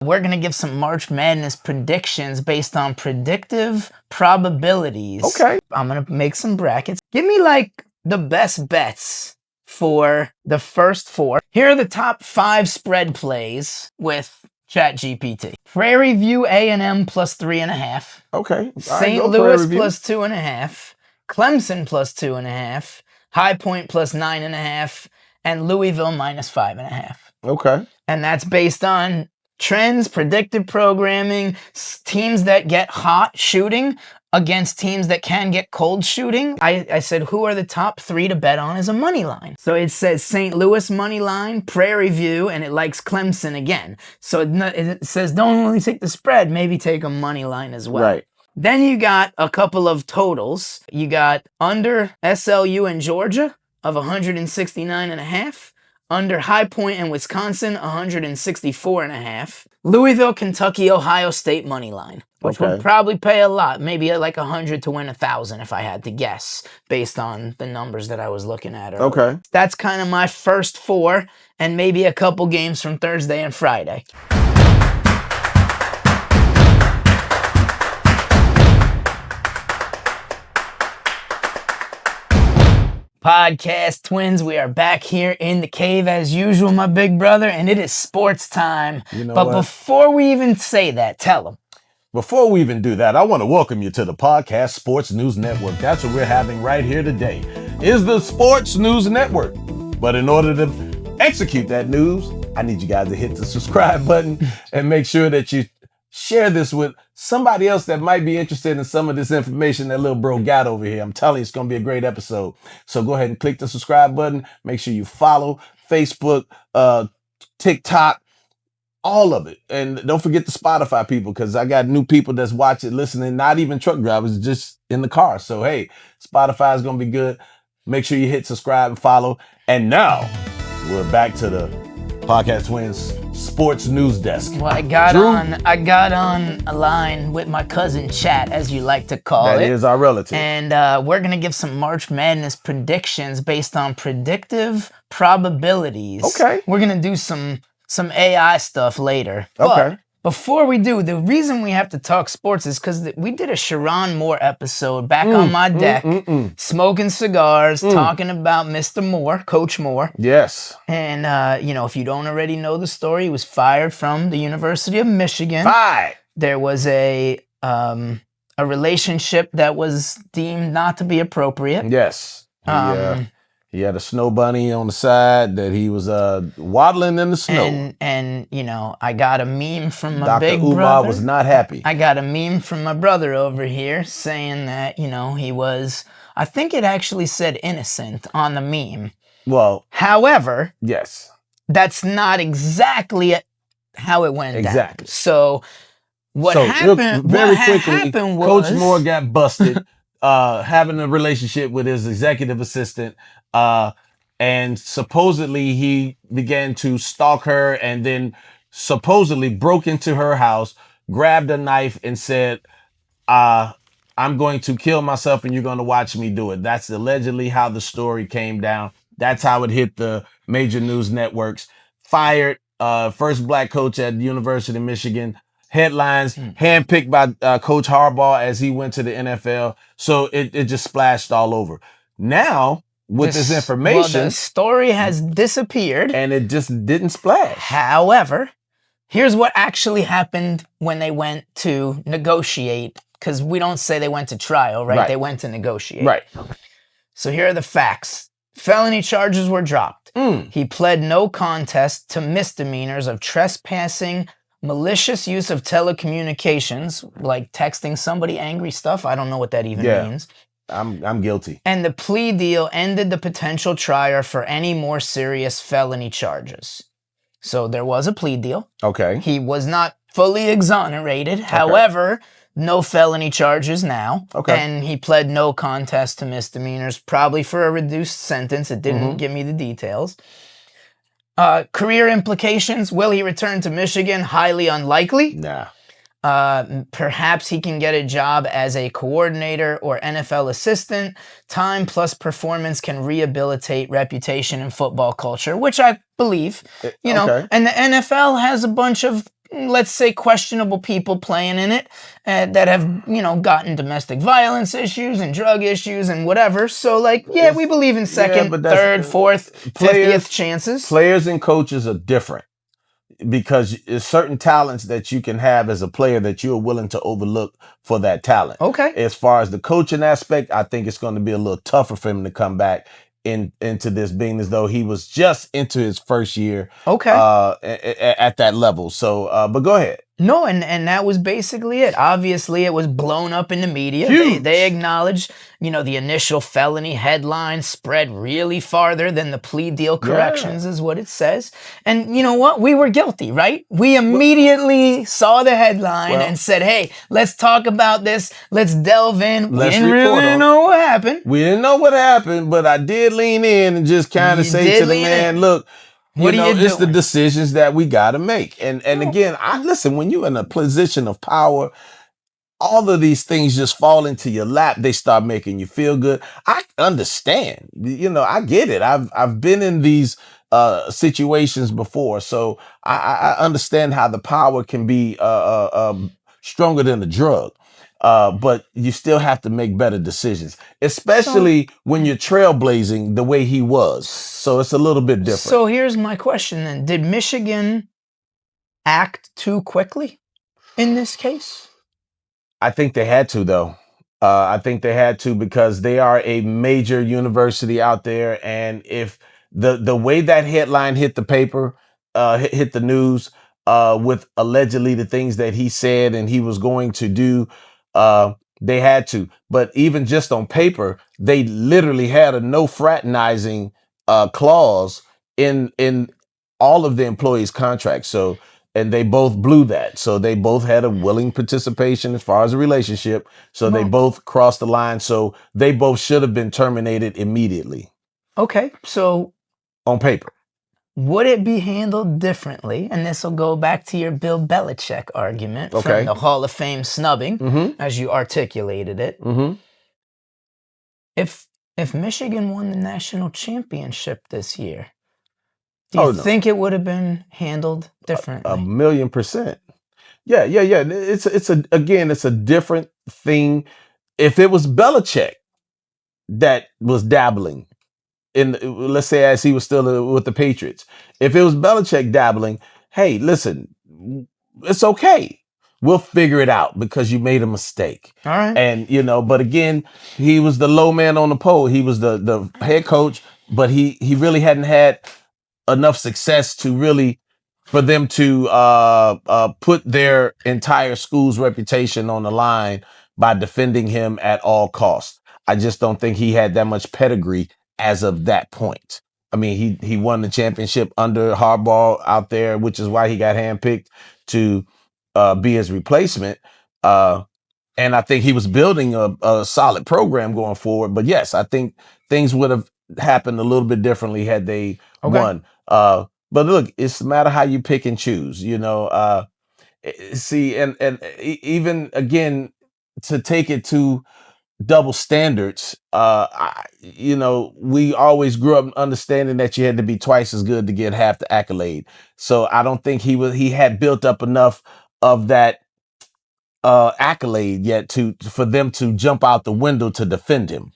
We're going to give some March Madness predictions based on predictive probabilities. Okay. I'm going to make some brackets. Give me like the best bets for the first four. Here are the top 5 spread plays with ChatGPT. Prairie View A&M plus 3.5. Okay. St. Louis plus 2.5. Clemson plus 2.5. High Point plus 9.5. And Louisville minus 5.5. Okay. And that's based on trends, predictive programming, teams that get hot shooting against teams that can get cold shooting. I said, who are the top 3 to bet on as a money line? So it says St. Louis money line, Prairie View, and it likes Clemson again. So it says don't only take the spread, maybe take a money line as well. Right. Then you got a couple of totals. You got under SLU and Georgia of 169.5. Under High Point and Wisconsin, 164.5. Louisville, Kentucky, Ohio State money line, which would probably pay a lot, maybe like 100 to win 1,000 if I had to guess, based on the numbers that I was looking at earlier. Okay. That's kind of my first 4, and maybe a couple games from Thursday and Friday. Podcast twins, we are back here in the cave as usual, my big brother, and it is sports time. But before we even say that, tell them. Before we even do that, I want to welcome you to the Podcast Sports News Network. That's what we're having right here today, is the Sports News Network. But in order to execute that news, I need you guys to hit the subscribe button and make sure that you share this with somebody else that might be interested in some of this information that little bro got over here. I'm telling you, it's going to be a great episode. So go ahead and click the subscribe button. Make sure you follow Facebook, TikTok, all of it. And don't forget the Spotify people, because I got new people that's watching, listening, not even truck drivers, just in the car. So, hey, Spotify is going to be good. Make sure you hit subscribe and follow. And now we're back to the Podcast Twins Sports News Desk. Well, I got on a line with my cousin Chat, as you like to call it. That is our relative. And we're going to give some March Madness predictions based on predictive probabilities. Okay. We're going to do some AI stuff later. Okay. But before we do, the reason we have to talk sports is because we did a Sherrone Moore episode back on my deck, smoking cigars, talking about Mr. Moore, Coach Moore. Yes. And, if you don't already know the story, he was fired from the University of Michigan. There was a relationship that was deemed not to be appropriate. Yes. He had a snow bunny on the side that he was waddling in the snow. And I got a meme from my Dr. big Umar brother. was not happy. I got a meme from my brother over here saying that, he was, I think it actually said innocent on the meme. Well. However. Yes. That's not exactly how it went down. So what happened was Coach Moore got busted having a relationship with his executive assistant. And supposedly he began to stalk her, and then supposedly broke into her house, grabbed a knife and said, I'm going to kill myself and you're going to watch me do it. That's allegedly how the story came down. That's how it hit the major news networks. Fired, first black coach at the University of Michigan. Headlines, handpicked by Coach Harbaugh as he went to the NFL. So it just splashed all over. Now, with this information, the story has disappeared. And it just didn't splash. However, here's what actually happened when they went to negotiate, because we don't say they went to trial, right? They went to negotiate. Right. So here are the facts. Felony charges were dropped. He pled no contest to misdemeanors of trespassing, malicious use of telecommunications, like texting somebody angry stuff. I don't know what that even means. I'm guilty. And the plea deal ended the potential trial for any more serious felony charges. So there was a plea deal. Okay. He was not fully exonerated. However, no felony charges now. Okay. And he pled no contest to misdemeanors, probably for a reduced sentence. It didn't give me the details. Career implications. Will he return to Michigan? Highly unlikely. Nah. Perhaps he can get a job as a coordinator or NFL assistant. Time plus performance can rehabilitate reputation in football culture, which I believe, and the NFL has a bunch of let's say, questionable people playing in it that have, gotten domestic violence issues and drug issues and whatever. So, like, yeah, we believe in second, but that's third, fourth, 50th chances. Players and coaches are different because there's certain talents that you can have as a player that you're willing to overlook for that talent. Okay. As far as the coaching aspect, I think it's going to be a little tougher for him to come back into this, being as though he was just into his first year. Okay. At that level. So, but go ahead. No, and that was basically it. Obviously, it was blown up in the media. Huge. They acknowledged, the initial felony headline spread really farther than the plea deal corrections is what it says. And you know what? We were guilty, right? We immediately saw the headline and said, hey, let's talk about this. Let's delve in. We didn't really know what happened. We didn't know what happened, but I did lean in and just kind of say to the man, look, it's the decisions that we got to make. And again, listen, when you're in a position of power, all of these things just fall into your lap. They start making you feel good. I understand, I get it. I've been in these situations before. So I understand how the power can be stronger than the drug. But you still have to make better decisions, especially when you're trailblazing the way he was. So it's a little bit different. So here's my question then. Did Michigan act too quickly in this case? I think they had to, though. I think they had to because they are a major university out there. And if the way that headline hit the paper, hit the news, with allegedly the things that he said and he was going to do, they had to. But even just on paper, they literally had a no fraternizing clause in all of the employees' contracts. So, and they both blew that. So they both had a willing participation as far as a relationship. So they both crossed the line. So they both should have been terminated immediately. Okay. So on paper. Would it be handled differently? And this will go back to your Bill Belichick argument from the Hall of Fame snubbing, as you articulated it. If Michigan won the national championship this year, do you think it would have been handled differently? 1,000,000%. Yeah. It's a different thing. If it was Belichick that was dabbling in, let's say, as he was still with the Patriots, if it was Belichick dabbling, hey, listen, it's okay. We'll figure it out because you made a mistake. All right. And, but again, he was the low man on the pole. He was the head coach, but he really hadn't had enough success to really, for them to put their entire school's reputation on the line by defending him at all costs. I just don't think he had that much pedigree as of that point. I mean, he won the championship under Harbaugh out there, which is why he got handpicked to be his replacement. And I think he was building a solid program going forward. But yes, I think things would have happened a little bit differently had they won. But look, it's a matter how you pick and choose, see, and even again, to take it to double standards, we always grew up understanding that you had to be twice as good to get half the accolade. So I don't think he had built up enough of that accolade yet for them to jump out the window to defend him.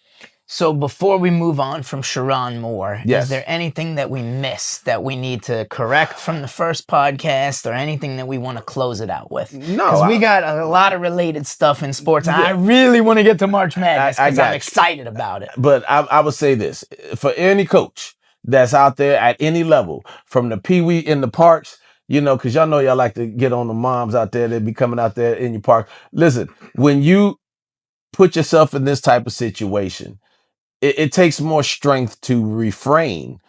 So before we move on from Sherrone Moore, is there anything that we missed that we need to correct from the first podcast, or anything that we want to close it out with? No. Because we got a lot of related stuff in sports. And I really want to get to March Madness because I'm excited about it. But I would say this, for any coach that's out there at any level, from the peewee in the parks, because y'all know y'all like to get on the moms out there that be coming out there in your park. Listen, when you put yourself in this type of situation, it takes more strength to refrain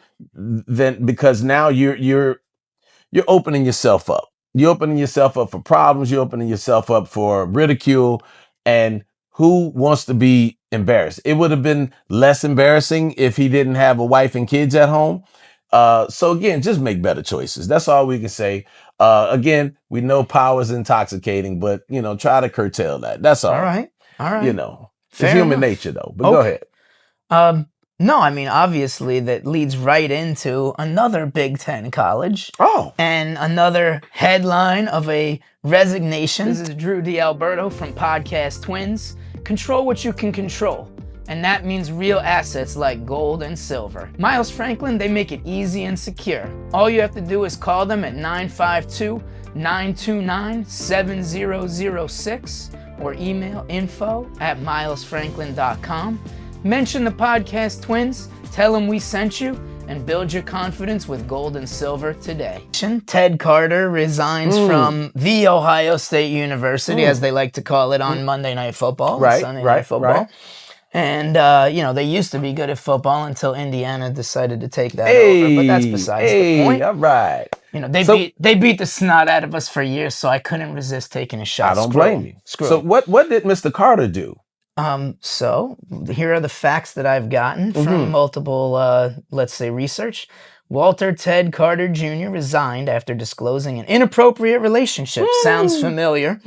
because now you're opening yourself up. You're opening yourself up for problems. You're opening yourself up for ridicule. And who wants to be embarrassed? It would have been less embarrassing if he didn't have a wife and kids at home. So again, just make better choices. That's all we can say. Again, we know power is intoxicating, but try to curtail that. That's all. All right. It's human nature though. But go ahead. No, I mean, obviously, that leads right into another Big Ten college. Oh. And another headline of a resignation. This is Drew D'Alberto from Podcast Twins. Control what you can control. And that means real assets like gold and silver. Miles Franklin, they make it easy and secure. All you have to do is call them at 952-929-7006 or email info@milesfranklin.com. Mention the Podcast Twins, tell them we sent you, and build your confidence with gold and silver today. Ted Carter resigns from The Ohio State University, as they like to call it on Monday Night Football, Sunday Night Football. And, they used to be good at football until Indiana decided to take that over, but that's besides the point. All right. They beat the snot out of us for years, so I couldn't resist taking a shot. I don't blame you. So what did Mr. Carter do? So here are the facts that I've gotten from multiple, let's say, research. Walter Ted Carter Jr. resigned after disclosing an inappropriate relationship. Sounds familiar.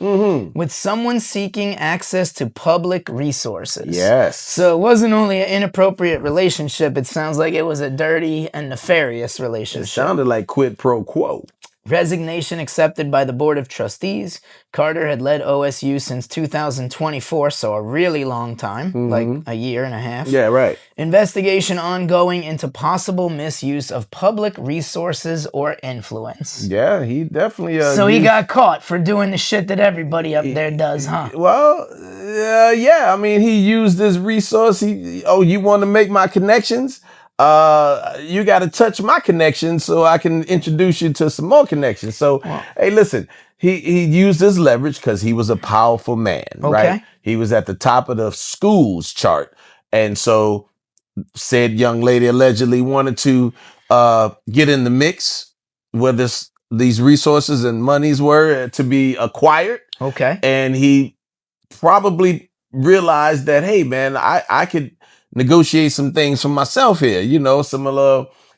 With someone seeking access to public resources. Yes. So it wasn't only an inappropriate relationship. It sounds like it was a dirty and nefarious relationship. It sounded like quid pro quo. Resignation accepted by the Board of Trustees. Carter had led OSU since 2024, so a really long time, like a year and a half. Yeah, right. Investigation ongoing into possible misuse of public resources or influence. Yeah, he definitely... so he got caught for doing the shit that everybody up there does, huh? Well, yeah, I mean, he used this resource. You want to make my connections? You got to touch my connection so I can introduce you to some more connections. So, hey, listen, he used his leverage because he was a powerful man, right? He was at the top of the schools chart. And so said young lady allegedly wanted to get in the mix where these resources and monies were to be acquired. Okay. And he probably realized that, hey, man, I could negotiate some things for myself here,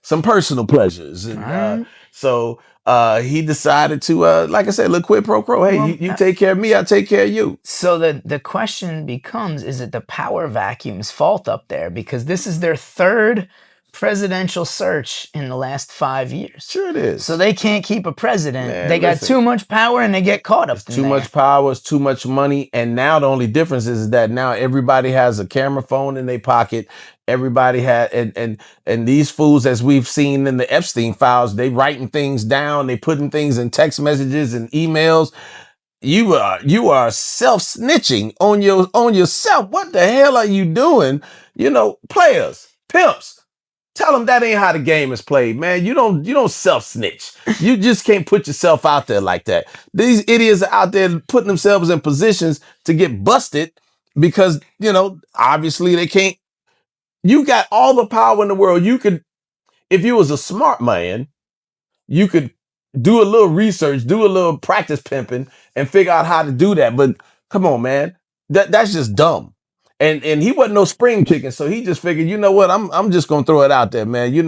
some personal pleasures. And so he decided to, like I said, look, quid pro quo. Hey, you take care of me, I take care of you. So the question becomes, is it the power vacuum's fault up there? Because this is their third presidential search in the last 5 years. Sure it is. So they can't keep a president. Man, they got too much power and they get caught up in too much power, it's too much money. And now the only difference is that now everybody has a camera phone in their pocket. Everybody had, and these fools, as we've seen in the Epstein files, they writing things down, they putting things in text messages and emails. You are self-snitching on yourself. What the hell are you doing? Players, pimps. Tell them that ain't how the game is played, man. You don't self-snitch. You just can't put yourself out there like that. These idiots are out there putting themselves in positions to get busted because, obviously they can't. You got all the power in the world. You could, if you was a smart man, you could do a little research, do a little practice pimping and figure out how to do that. But come on, man, that's just dumb. And he wasn't no spring chicken, so he just figured, you know what, I'm just gonna throw it out there, man. He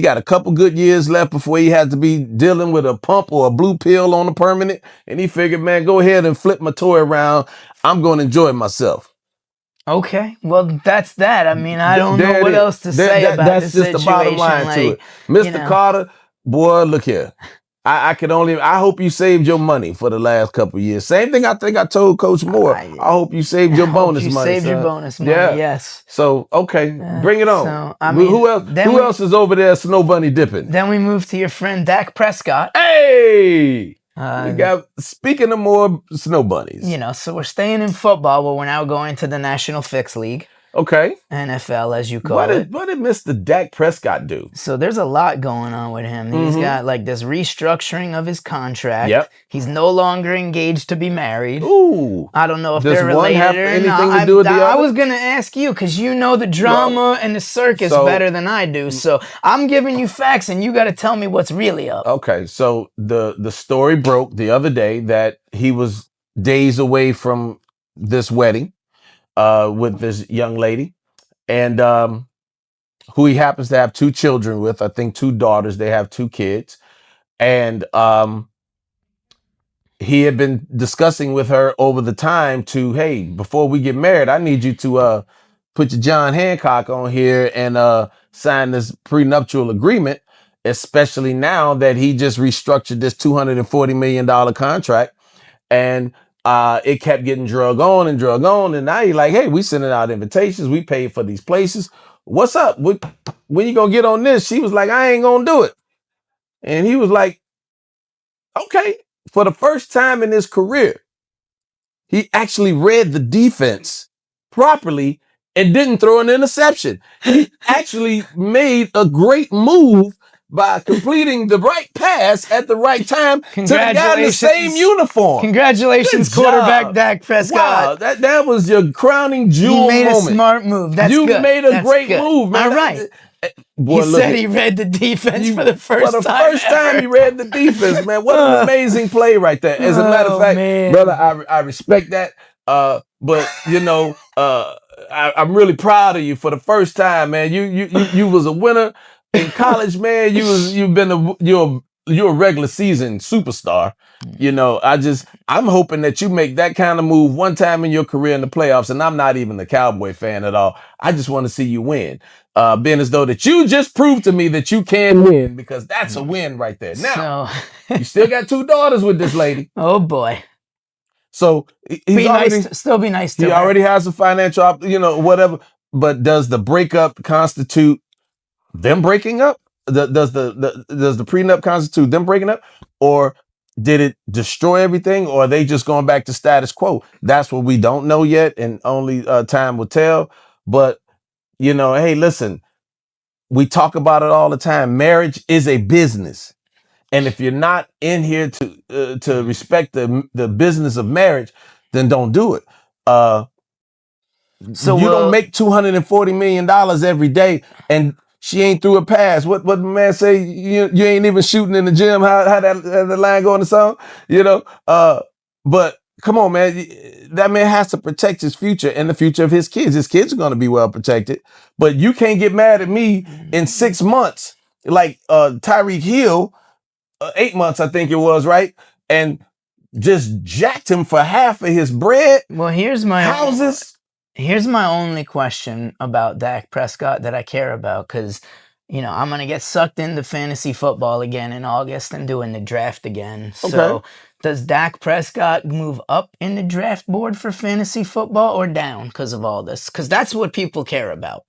got a couple good years left before he had to be dealing with a pump or a blue pill on a permanent, and he figured, man, go ahead and flip my toy around. I'm gonna enjoy myself. Okay, well, that's that. I mean, I don't know what else to say about this situation. That's just the bottom line to it. Mr. Carter, boy, look here. I hope you saved your money for the last couple of years. Same thing I think I told Coach Moore. I hope you saved your bonus money. Saved your bonus money, yes. So, okay, bring it on. So, I mean, who else is over there snow bunny dipping? Then we move to your friend Dak Prescott. Hey! We got, speaking of more snow bunnies. So we're staying in football, but we're now going to the National Fix League. Okay. NFL, as you call it. What did Mr. Dak Prescott do? So there's a lot going on with him. He's got like this restructuring of his contract. Yep. He's no longer engaged to be married. Ooh. I don't know if Does they're related one have or anything not. to do with the other? I was going to ask you because you know the drama and the circus better than I do. So I'm giving you facts and you got to tell me what's really up. Okay. So the story broke the other day that he was days away from this wedding with this young lady. And who he happens to have 2 children with, I think 2 daughters. They have 2 kids. And he had been discussing with her over the time hey, before we get married, I need you to put your John Hancock on here and sign this prenuptial agreement, especially now that he just restructured this $240 million contract and it kept getting drug on. And now you're like, hey, we sending out invitations. We paid for these places. What's up? When you gonna get on this? She was like, I ain't gonna do it. And he was like, okay. For the first time in his career, he actually read the defense properly and didn't throw an interception. He actually made a great move by completing the right pass at the right time to the guy in the same uniform. Congratulations, quarterback Dak Prescott. Wow, that was your crowning jewel moment. You made a smart move. That's you good. made a great move, man. All right. Boy, he said he read the defense for the first time. For the first time he read the defense, man. What an amazing play right there. As a matter of fact, brother, I respect that. But you know, I'm really proud of you for the first time, man. You was a winner in college, man. You're a regular season superstar. You know, I'm hoping that you make that kind of move one time in your career in the playoffs. And I'm not even a Cowboy fan at all. I just want to see you win. Being as though that you just proved to me that you can win, because that's a win right there. Now, you still got 2 daughters with this lady. Oh boy. So still be nice to her. He already has a financial, whatever. But does the breakup constitute them breaking up? Does the prenup constitute them breaking up, or did it destroy everything, or are they just going back to status quo? That's what we don't know yet, and only time will tell. But hey, listen, we talk about it all the time. Marriage is a business. And if you're not in here to respect the business of marriage, then don't do it. So you don't make $240 million every day, and she ain't threw a pass. What the man say? You ain't even shooting in the gym. How that line go in the song? But come on, man. That man has to protect his future and the future of his kids. His kids are going to be well protected. But you can't get mad at me in 6 months, like Tyreek Hill. 8 months, I think it was, right? And just jacked him for half of his bread. Well, here's my houses. Here's my only question about Dak Prescott that I care about, because I'm gonna get sucked into fantasy football again in August and doing the draft again. Okay. So does Dak Prescott move up in the draft board for fantasy football or down because of all this? Because that's what people care about.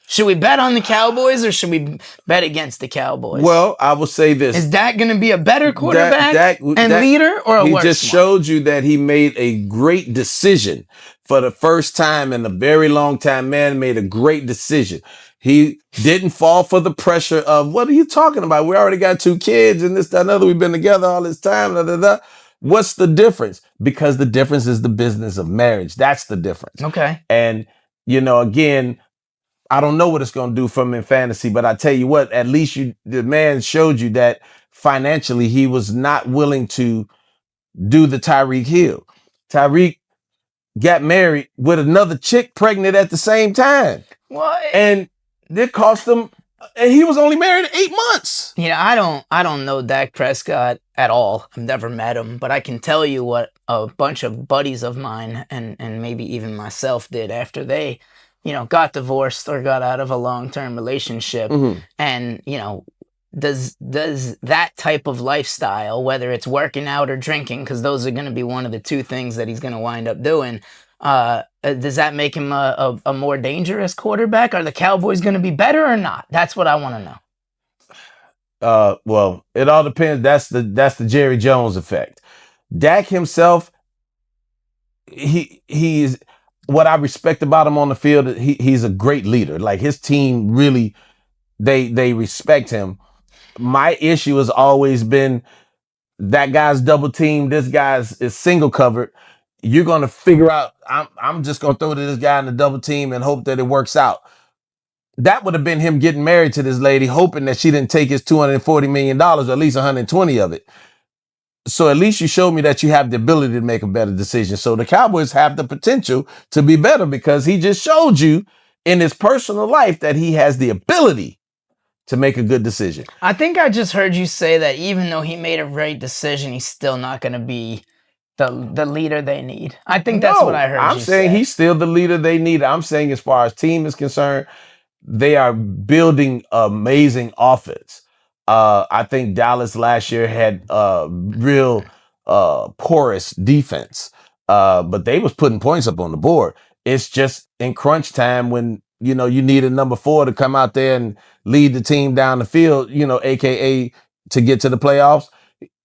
Should we bet on the Cowboys or should we bet against the Cowboys? Well, I will say this. Is Dak going to be a better quarterback and leader or a worse one? He just showed you that he made a great decision for the first time in a very long time. Man made a great decision. He didn't fall for the pressure of, what are you talking about? We already got 2 kids and this, that, and other. We've been together all this time. Da, da, da. What's the difference? Because the difference is the business of marriage. That's the difference. Okay. And, again, I don't know what it's going to do for him in fantasy, but I tell you what, at least the man showed you that financially he was not willing to do the Tyreek Hill. Tyreek got married with another chick pregnant at the same time. What? And it cost him, and he was only married 8 months. I don't know Dak Prescott at all. I've never met him, but I can tell you what a bunch of buddies of mine and maybe even myself did after they got divorced or got out of a long-term relationship. Mm-hmm. And, does that type of lifestyle, whether it's working out or drinking, because those are going to be one of the 2 things that he's going to wind up doing, does that make him a more dangerous quarterback? Are the Cowboys going to be better or not? That's what I want to know. Well, it all depends. That's the Jerry Jones effect. Dak himself, he's what I respect about him on the field. He's a great leader. Like, his team really, they respect him. My issue has always been that guy's double teamed. This guy's is single covered. You're going to figure out, I'm just going to throw to this guy in the double team and hope that it works out. That would have been him getting married to this lady, hoping that she didn't take his $240 million, or at least 120 of it. So at least you showed me that you have the ability to make a better decision. So the Cowboys have the potential to be better, because he just showed you in his personal life that he has the ability to make a good decision. I think I just heard you say that even though he made a right decision, he's still not going to be the leader they need. I think that's what I heard I'm you saying say. he's still the leader they need. I'm saying as far as team is concerned, they are building amazing offense. I think Dallas last year had real porous defense, but they was putting points up on the board. It's just in crunch time when you need a number 4 to come out there and lead the team down the field. AKA to get to the playoffs.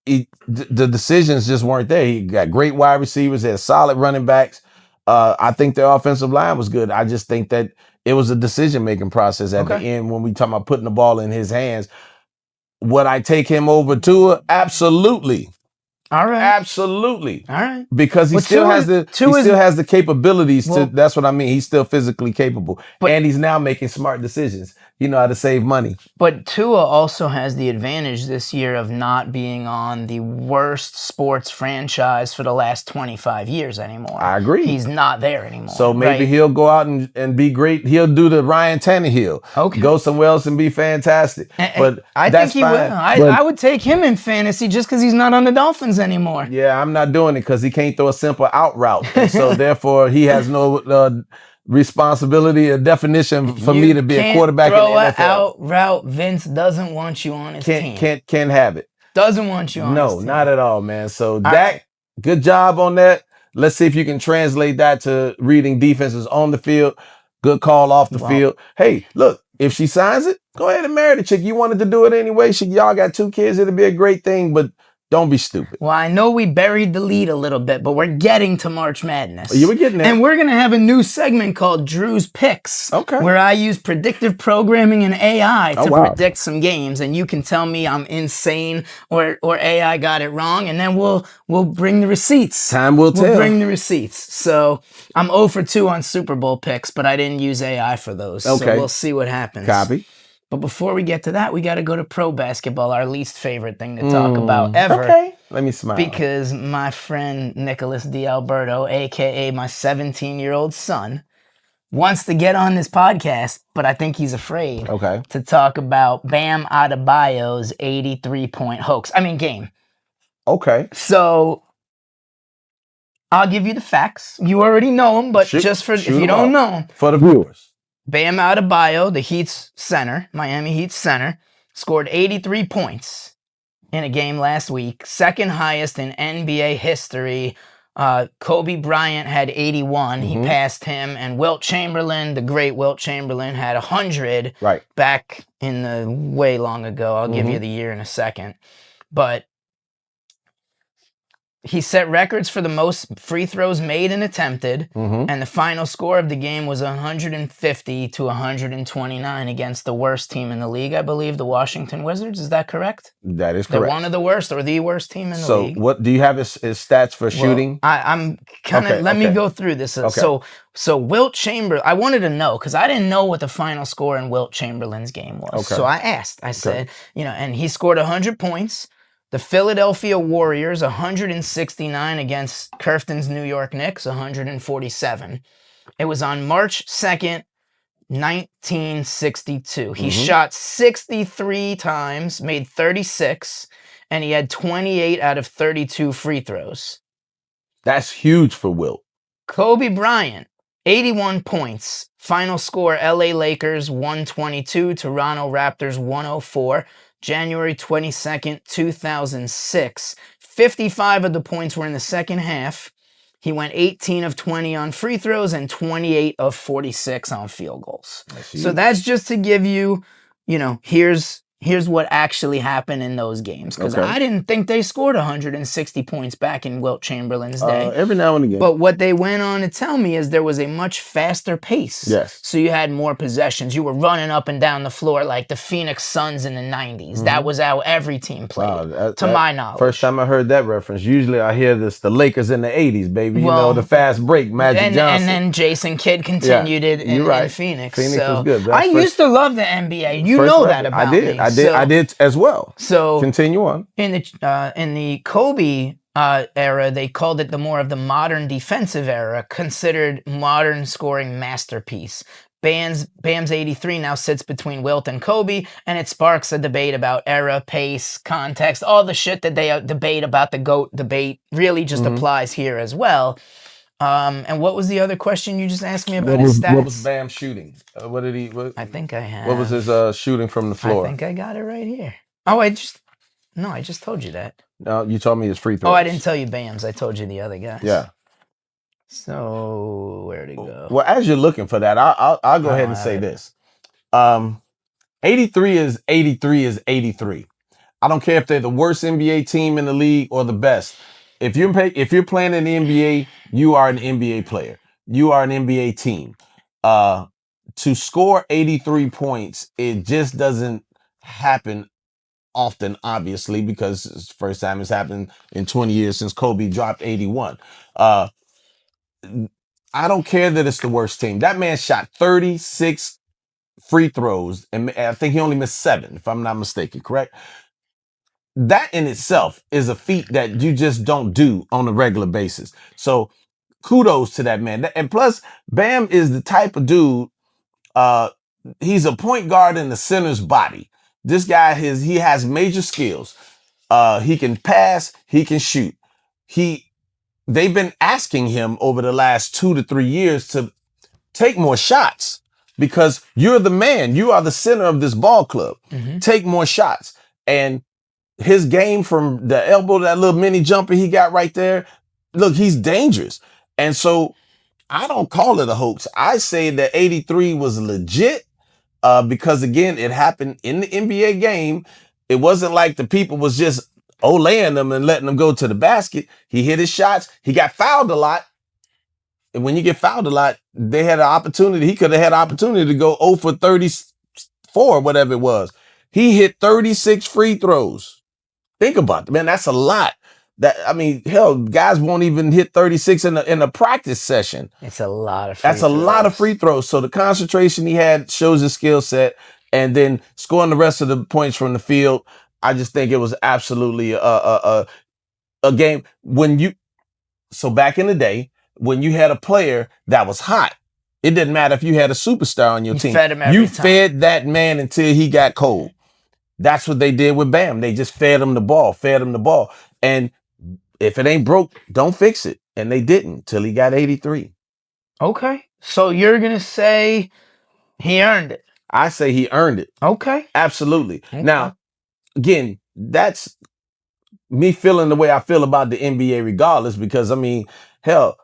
The decisions just weren't there. He got great wide receivers, they had solid running backs. I think their offensive line was good. I just think that it was a decision-making process at the end when we talk about putting the ball in his hands. Would I take him over Tua? Absolutely. All right. Absolutely. All right. Because he still has the capabilities to. That's what I mean. He's still physically capable, and he's now making smart decisions. You know how to save money. But Tua also has the advantage this year of not being on the worst sports franchise for the last 25 years anymore. I agree. He's not there anymore. So maybe he'll go out and be great. He'll do the Ryan Tannehill. Okay. Go somewhere else and be fantastic. But I think he will. I would take him in fantasy just because he's not on the Dolphins anymore. Yeah, I'm not doing it because he can't throw a simple out route. And so therefore he has no responsibility or definition for me to be a quarterback in the NFL. Out route, Vince doesn't want you on his team. Can't have it. Doesn't want you on his team. No, not at all, man. So Dak, good job on that. Let's see if you can translate that to reading defenses on the field. Good call off the field. Hey, look, if she signs it, go ahead and marry the chick. You wanted to do it anyway. Y'all got 2 kids. It'll be a great thing, but don't be stupid. Well, I know we buried the lead a little bit, but we're getting to March Madness. You were getting there. And we're going to have a new segment called Drew's Picks. Okay. Where I use predictive programming and AI to predict some games. And you can tell me I'm insane or AI got it wrong. And then we'll bring the receipts. Time will tell. We'll bring the receipts. So I'm 0 for 2 on Super Bowl picks, but I didn't use AI for those. Okay. So we'll see what happens. Copy. But before we get to that, we got to go to pro basketball, our least favorite thing to talk about ever. Okay. Let me smile. Because my friend Nicholas D'Alberto, a.k.a. my 17-year-old son, wants to get on this podcast, but I think he's afraid to talk about Bam Adebayo's 83-point game. Okay. So I'll give you the facts. You already know him, but if you don't know him. For the viewers. Bam Adebayo, the Heat's center, Miami Heat's center, scored 83 points in a game last week, second highest in NBA history. Kobe Bryant had 81. He passed him, and Wilt Chamberlain, the great Wilt Chamberlain, had 100 back in the way long ago. I'll give you the year in a second. But he set records for the most free throws made and attempted, and the final score of the game was 150 to 129 against the worst team in the league, I believe, the Washington Wizards. Is that correct? That is correct. They're one of the worst or the worst team in the league. So what do you have his stats for shooting? I'm kind of, let me go through this. Okay. So Wilt Chamberlain, I wanted to know because I didn't know what the final score in Wilt Chamberlain's game was. Okay. So I asked, I said, and he scored 100 points. The Philadelphia Warriors, 169 against Curfton's New York Knicks, 147. It was on March 2nd, 1962. He shot 63 times, made 36, and he had 28 out of 32 free throws. That's huge for Wilt. Kobe Bryant, 81 points. Final score, LA Lakers 122, Toronto Raptors 104. January 22nd, 2006. 55 of the points were in the second half. He went 18 of 20 on free throws and 28 of 46 on field goals. So that's just to give you, here's what actually happened in those games. Because I didn't think they scored 160 points back in Wilt Chamberlain's day. Every now and again. But what they went on to tell me is there was a much faster pace. Yes. So you had more possessions. You were running up and down the floor like the Phoenix Suns in the 90s. That was how every team played, to my knowledge. First time I heard that reference. Usually I hear the Lakers in the 80s, baby. The fast break, Magic Johnson. And then Jason Kidd continued it in Phoenix. Phoenix was good. I used to love the NBA. You know that about me. I did as well. So continue on. In the Kobe era, they called it more of the modern defensive era, considered modern scoring masterpiece. Bam's 83 now sits between Wilt and Kobe, and it sparks a debate about era, pace, context, all the shit that they debate about the GOAT debate really just applies here as well. And what was the other question you just asked me about his stats? What was Bam shooting? What did he? I think I have. What was his shooting from the floor? I think I got it right here. Oh, I just told you that. No, you told me his free throws. Oh, I didn't tell you Bam's. I told you the other guys. Yeah. So where'd it go? Well, as you're looking for that, I'll go ahead and say this. 83 is 83. I don't care if they're the worst NBA team in the league or the best. If you're playing in the NBA, you are an NBA player. You are an NBA team. To score 83 points, it just doesn't happen often, obviously, because it's the first time it's happened in 20 years since Kobe dropped 81. I don't care that it's the worst team. That man shot 36 free throws, and I think he only missed 7, if I'm not mistaken, correct? That in itself is a feat that you just don't do on a regular basis. So kudos to that man. And plus, Bam is the type of dude, he's a point guard in the center's body. This guy, he has major skills. He can pass, he can shoot. They've been asking him over the last 2 to 3 years to take more shots because you're the man. You are the center of this ball club. Mm-hmm. Take more shots. And his game from the elbow, that little mini jumper he got right there, look, he's dangerous. And so I don't call it a hoax. I say that 83 was legit because, again, it happened in the NBA game. It wasn't like the people was just olaying them and letting them go to the basket. He hit his shots. He got fouled a lot. And when you get fouled a lot, they had an opportunity. He could have had an opportunity to go 0 for 34, whatever it was. He hit 36 free throws. Think about it, man. That's a lot. Hell, guys won't even hit 36 in a practice session. It's a lot of free throws. That's a lot of free throws. So the concentration he had shows his skill set, and then scoring the rest of the points from the field. I just think it was absolutely a game so back in the day when you had a player that was hot, it didn't matter if you had a superstar on your team. Fed him every time. Fed that man until he got cold. That's what they did with Bam. They just fed him the ball. And if it ain't broke, don't fix it. And they didn't till he got 83. Okay. So you're going to say he earned it? I say he earned it. Okay. Absolutely. Okay. Now, again, that's me feeling the way I feel about the NBA regardless, because, hell,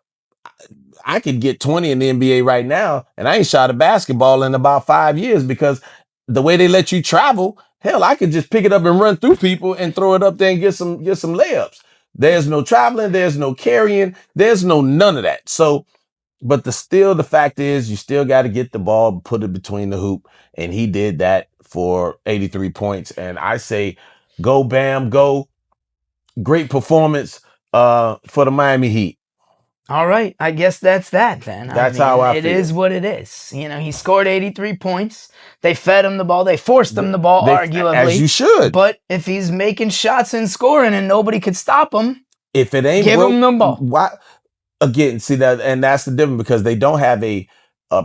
I could get 20 in the NBA right now, and I ain't shot a basketball in about 5 years because the way they let you travel, hell, I could just pick it up and run through people and throw it up there and get some layups. There's no traveling. There's no carrying. There's none of that. So, but the fact is you still got to get the ball, put it between the hoop. And he did that for 83 points. And I say, go Bam, go. Great performance for the Miami Heat. All right. I guess that's that then. That's how I feel. It is what it is. He scored 83 points. They fed him the ball. They forced him the ball, arguably. As you should. But if he's making shots and scoring and nobody could stop him, if it ain't give him the ball. Why? Again, see that, and that's the difference because they don't have a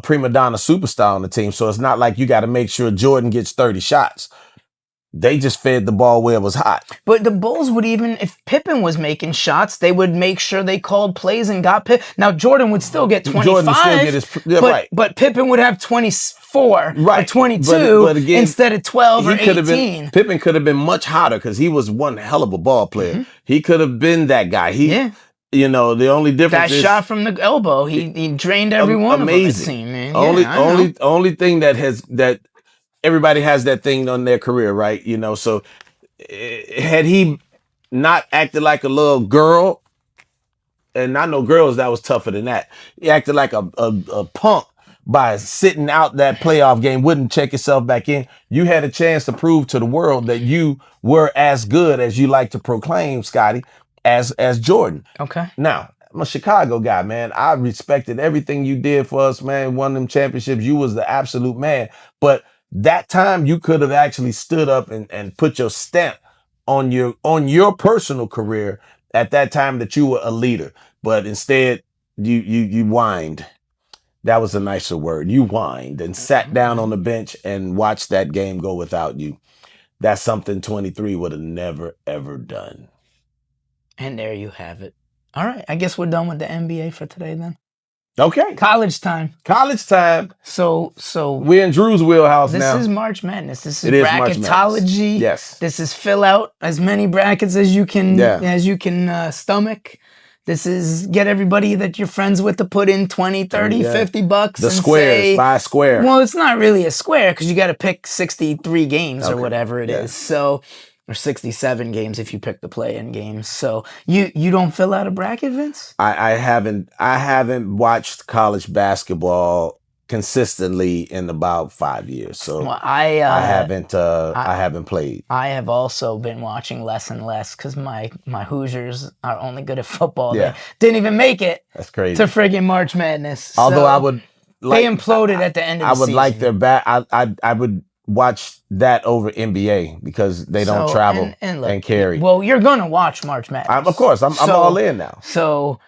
prima donna superstar on the team. So it's not like you got to make sure Jordan gets 30 shots. They just fed the ball where it was hot. But the Bulls would if Pippen was making shots, they would make sure they called plays and got Pippen. Now, Jordan would still get 25. Jordan would still get right. But Pippen would have 24 or 22 but again, instead of 12 or 18. Pippen could have been much hotter because he was one hell of a ball player. Mm-hmm. He could have been that guy. The only difference is... That shot from the elbow, he drained every one of them, it seemed, man. Only thing that everybody has that thing on their career, right? So had he not acted like a little girl, and I know girls that was tougher than that. He acted like a punk by sitting out that playoff game, wouldn't check yourself back in. You had a chance to prove to the world that you were as good as you like to proclaim, Scotty, as Jordan. Okay. Now, I'm a Chicago guy, man. I respected everything you did for us, man. Won them championships. You was the absolute man. But that time you could have actually stood up and put your stamp on your personal career at that time that you were a leader. But instead, you whined That was a nicer word. You whined and sat down on the bench and watched that game go without you. That's something 23 would have never, ever done. And there you have it. All right, I guess we're done with the NBA for today then. Okay. College time. College time. So We're in Drew's wheelhouse this now. is March Madness. This is It is March bracketology. Madness. Yes. This is fill out as many brackets as you can stomach. This is get everybody that you're friends with to put in 20, 30, $50. The squares, buy a square. Well, it's not really a square because you got to pick 63 games or whatever it is. So, or 67 games if you pick the play-in games. So you don't fill out a bracket, Vince? I haven't watched college basketball consistently in about 5 years. So Well, I haven't played. I have also been watching less and less because my Hoosiers are only good at football. Yeah. They didn't even make it That's crazy. to friggin' March Madness. Although So I would they imploded at the end of the season. I would like their back. I would watch that over NBA because they don't travel and carry. Well, you're gonna watch March Madness. Of course, I'm all in now. So,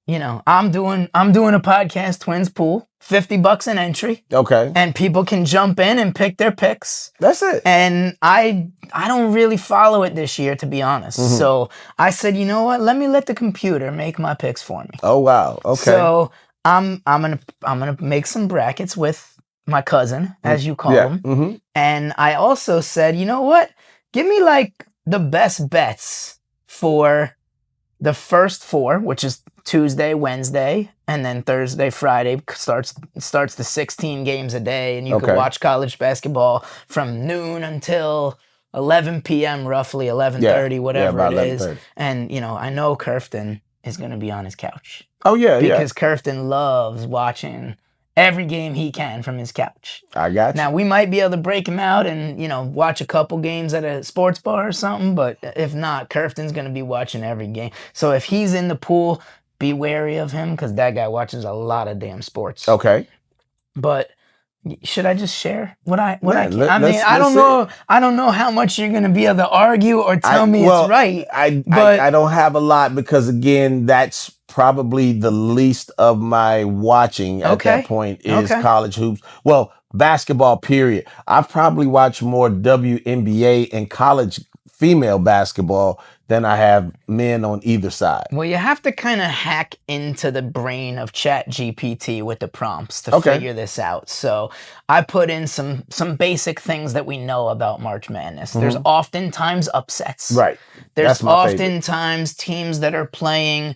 I'm doing a podcast, Twins Pool, $50 an entry. Okay. And people can jump in and pick their picks. That's it. And I don't really follow it this year, to be honest. Mm-hmm. So I said, you know what? Let me let the computer make my picks for me. Oh wow. Okay. So I'm gonna make some brackets with my cousin, as you call him. Mm-hmm. And I also said, you know what? Give me like the best bets for the first four, which is Tuesday, Wednesday, and then Thursday, Friday starts the 16 games a day, and you can watch college basketball from noon until 11 p.m. roughly, 11:30, whatever it is. 11:30. And I know Curfton is going to be on his couch. Oh yeah, because Curfton loves watching every game he can from his couch. I got you. Now, we might be able to break him out and, watch a couple games at a sports bar or something, but if not, Curfton's going to be watching every game. So if he's in the pool, be wary of him because that guy watches a lot of damn sports. Okay. But should I just share what I can? I don't know how much you're going to be able to argue or tell me it's right. I don't have a lot because, again, that's probably the least of my watching at that point is college hoops. Well, basketball, period. I've probably watched more WNBA and college female basketball than I have men on either side. Well, you have to kind of hack into the brain of ChatGPT with the prompts to figure this out. So I put in some basic things that we know about March Madness. Mm-hmm. There's oftentimes upsets. Right. There's oftentimes teams that are playing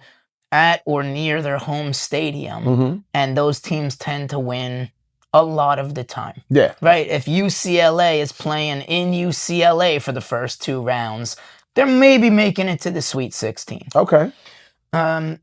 at or near their home stadium, and those teams tend to win a lot of the time. Yeah. Right? If UCLA is playing in UCLA for the first two rounds, they're maybe making it to the Sweet 16. Okay. The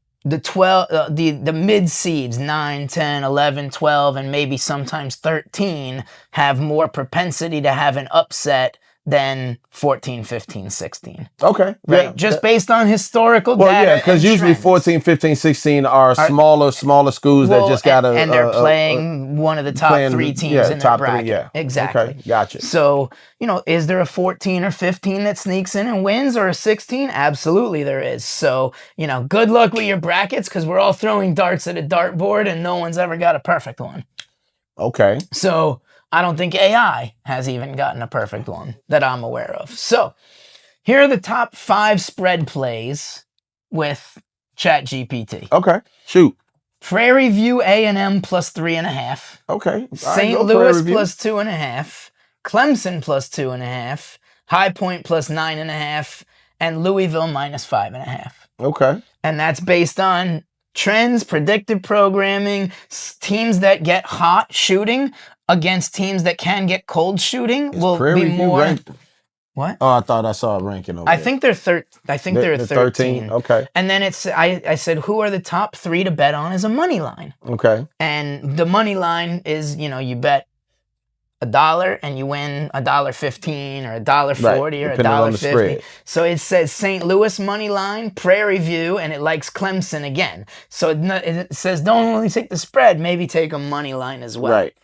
mid seeds, 9, 10, 11, 12, and maybe sometimes 13 have more propensity to have an upset than 14, 15, 16. Okay. Right? Yeah. Just based on historical data. Well, yeah, because usually trends. 14, 15, 16 are smaller schools that just got to... And they're playing one of the top three teams in their bracket. Yeah. Exactly. Okay, gotcha. So, is there a 14 or 15 that sneaks in and wins, or a 16? Absolutely there is. So, good luck with your brackets, because we're all throwing darts at a dartboard and no one's ever got a perfect one. Okay. So... I don't think AI has even gotten a perfect one that I'm aware of. So, here are the top 5 spread plays with ChatGPT. Okay, shoot. Prairie View A&M plus 3.5. Okay. St. Louis plus 2.5. Clemson plus 2.5. High Point plus 9.5. And Louisville minus 5.5. Okay. And that's based on trends, predictive programming, teams that get hot shooting against teams that can get cold shooting will be more. Ranked? What? Oh, I thought I saw a ranking over I think they're 13. Okay. And then I said, who are the top 3 to bet on as a money line? Okay. And the money line is, you bet $1 and you win $1.15 or $1.40 or $1.50. So it says St. Louis money line, Prairie View, and it likes Clemson again. So it says don't only take the spread, maybe take a money line as well. Right.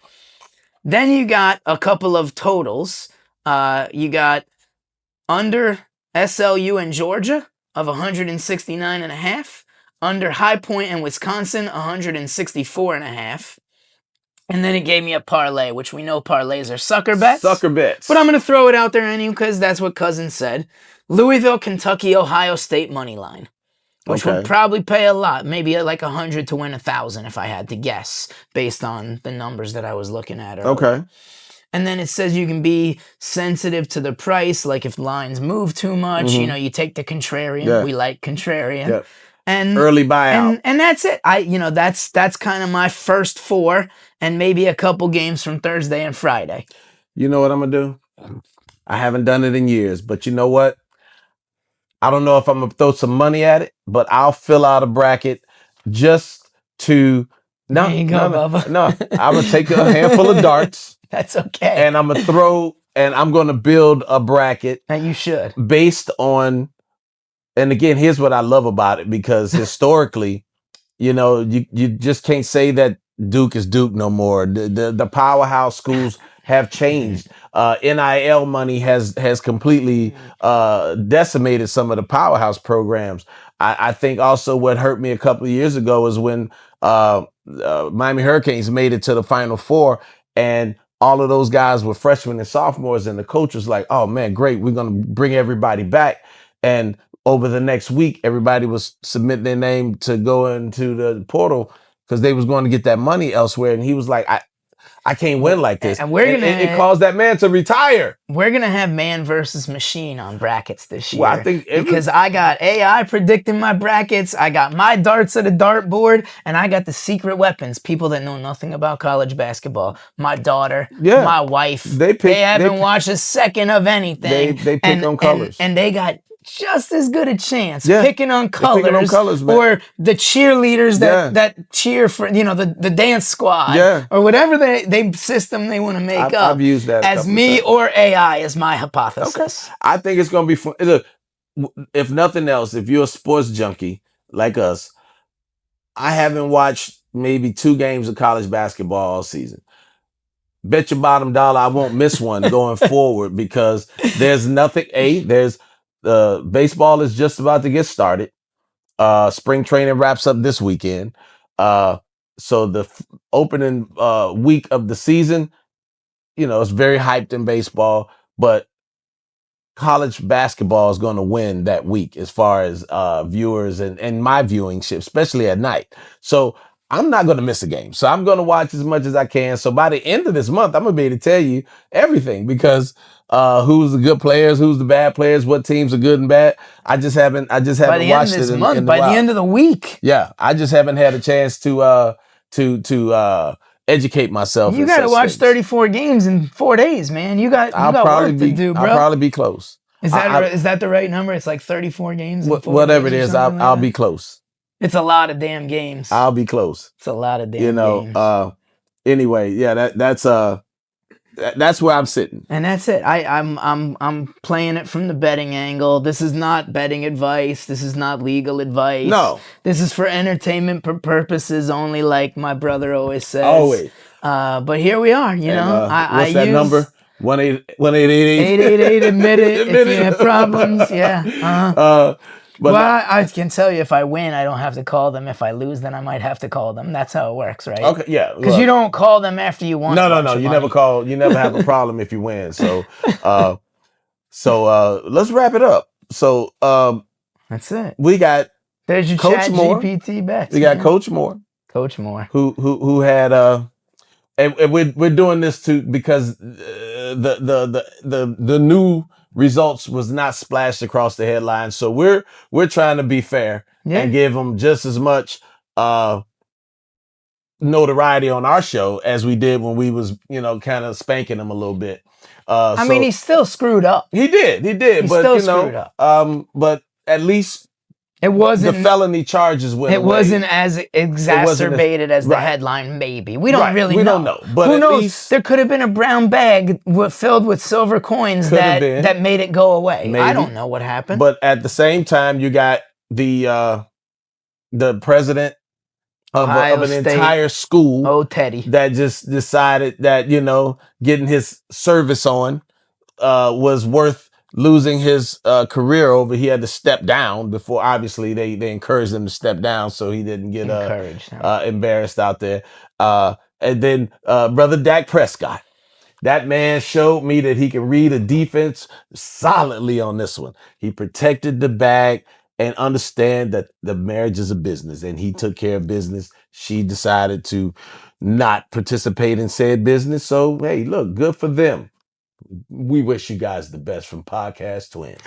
Then you got a couple of totals. You got under SLU and Georgia of 169.5, under High Point and Wisconsin 164.5, And then it gave me a parlay, which we know parlays are sucker bets. Sucker bets. But I'm going to throw it out there anyway because that's what Cousins said. Louisville, Kentucky, Ohio State money line, which would probably pay a lot, maybe like 100 to win 1,000 if I had to guess, based on the numbers that I was looking at earlier. Okay. And then it says you can be sensitive to the price, like if lines move too much, you know, you take the contrarian. Yeah. We like contrarian. Yeah. And early buyout. And that's it. That's kind of my first 4, and maybe a couple games from Thursday and Friday. You know what I'm gonna do? I haven't done it in years, but you know what? I don't know if I'm gonna throw some money at it, but I'll fill out a bracket just to There you go, Bubba. No, I'm gonna take a handful of darts. That's okay. And I'm gonna build a bracket. And you should. Based on, and again, here's what I love about it, because historically, you know, you just can't say that Duke is Duke no more. The powerhouse schools have changed. NIL money has completely decimated some of the powerhouse programs. I think also what hurt me a couple of years ago is when Miami Hurricanes made it to the Final Four, and all of those guys were freshmen and sophomores, and the coach was like, "Oh man, great, we're gonna bring everybody back." And over the next week, everybody was submitting their name to go into the portal because they was going to get that money elsewhere. And he was like, I can't win like this. And it caused that man to retire. We're going to have man versus machine on brackets this year. Well, I think because I got AI predicting my brackets. I got my darts at a dartboard, and I got the secret weapons. People that know nothing about college basketball. My daughter, my wife. They haven't watched a second of anything. They pick on colors. And they got just as good a chance picking on colors, or the cheerleaders that cheer for, you know, the dance squad, or whatever they system they want to make up. I've used that as me or AI as my hypothesis. Okay. I think it's going to be fun. Look, if nothing else, if you're a sports junkie like us, I haven't watched maybe 2 games of college basketball all season. Bet your bottom dollar I won't miss one going forward, because there's nothing. There's baseball is just about to get started. Spring training wraps up this weekend. So the opening week of the season, you know, it's very hyped in baseball, but college basketball is going to win that week as far as viewers and my viewing ship, especially at night. So I'm not going to miss a game. So I'm going to watch as much as I can. So by the end of this month, I'm going to be able to tell you everything, because who's the good players, who's the bad players, what teams are good and bad. I just haven't watched it in by the end of the week. Yeah, I just haven't had a chance to educate myself. You got to watch 34 games in 4 days, man. You got work to do, bro. I'll probably be close. Is that the right number? It's like 34 games in 4 days. Whatever it is, I'll be close. It's a lot of damn games. I'll be close. It's a lot of damn games. Anyway, yeah, that's where I'm sitting. And that's it. I'm playing it from the betting angle. This is not betting advice. This is not legal advice. No. This is for entertainment purposes only, like my brother always says. Always. But here we are, you know. What's that number? 1-888. 888, admit it. If you have problems, yeah. But I can tell you, if I win, I don't have to call them. If I lose, then I might have to call them. That's how it works, right? Okay, yeah. Because you don't call them after you won. No. You never call. You never have a problem if you win. So, let's wrap it up. So, that's it. We got there's your Coach Moore. GPT bets. We got Coach Moore. Coach Moore, who had and we're doing this because the new results was not splashed across the headlines. So we're trying to be fair and give them just as much notoriety on our show as we did when we was, you know, kind of spanking him a little bit. I mean, he still screwed up. He did, but still screwed up. But at least it wasn't the felony charges went away. Wasn't as exacerbated as the headline. Maybe we don't really know. We don't know. But who knows? There could have been a brown bag filled with silver coins that made it go away. Maybe. I don't know what happened. But at the same time, you got the president of an entire school, Teddy, that just decided that, you know, getting his service on was worth losing his career over. He had to step down before. Obviously, they encouraged him to step down so he didn't get embarrassed out there. And then brother Dak Prescott. That man showed me that he can read a defense solidly on this one. He protected the bag and understand that the marriage is a business, and he took care of business. She decided to not participate in said business. So, hey, look, good for them. We wish you guys the best from Podcast Twins.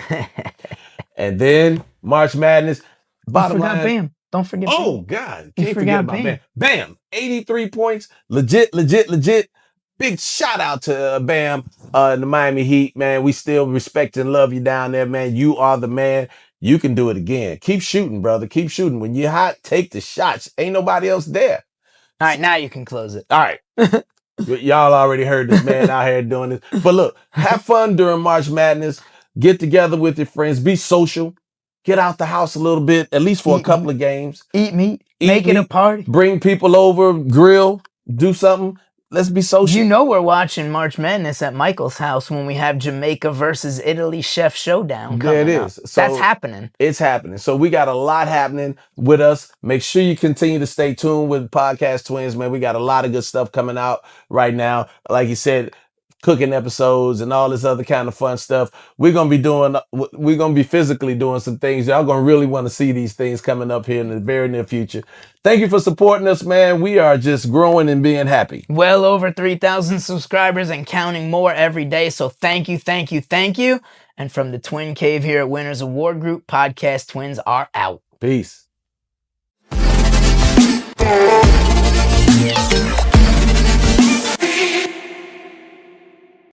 And then March Madness, You bottom forgot line. Bam. Don't forget Oh, Bam. God. You Can't forget forgot about Bam. Bam. Bam. 83 points. Legit, legit, legit. Big shout out to Bam and the Miami Heat, man. We still respect and love you down there, man. You are the man. You can do it again. Keep shooting, brother. Keep shooting. When you're hot, take the shots. Ain't nobody else there. All right, now you can close it. All right. Y'all already heard this man out here doing this. But look, have fun during March Madness. Get together with your friends. Be social. Get out the house a little bit, at least for a couple of games. Eat meat. Eat Make it a meat, party. Bring people over, grill, do something. Let's be social. You know we're watching March Madness at Michael's house when we have Jamaica versus Italy Chef Showdown coming There it up. is. So that's happening. It's happening. So we got a lot happening with us. Make sure you continue to stay tuned with Podcast Twins, man. We got a lot of good stuff coming out right now. Like you said, cooking episodes and all this other kind of fun stuff. We're going to be physically doing some things. Y'all going to really want to see these things coming up here in the very near future. Thank you for supporting us, man. We are just growing and being happy. Well over 3,000 subscribers and counting more every day. So thank you, thank you, thank you. And from the Twin Cave here at Winners Award Group, Podcast Twins are out. Peace.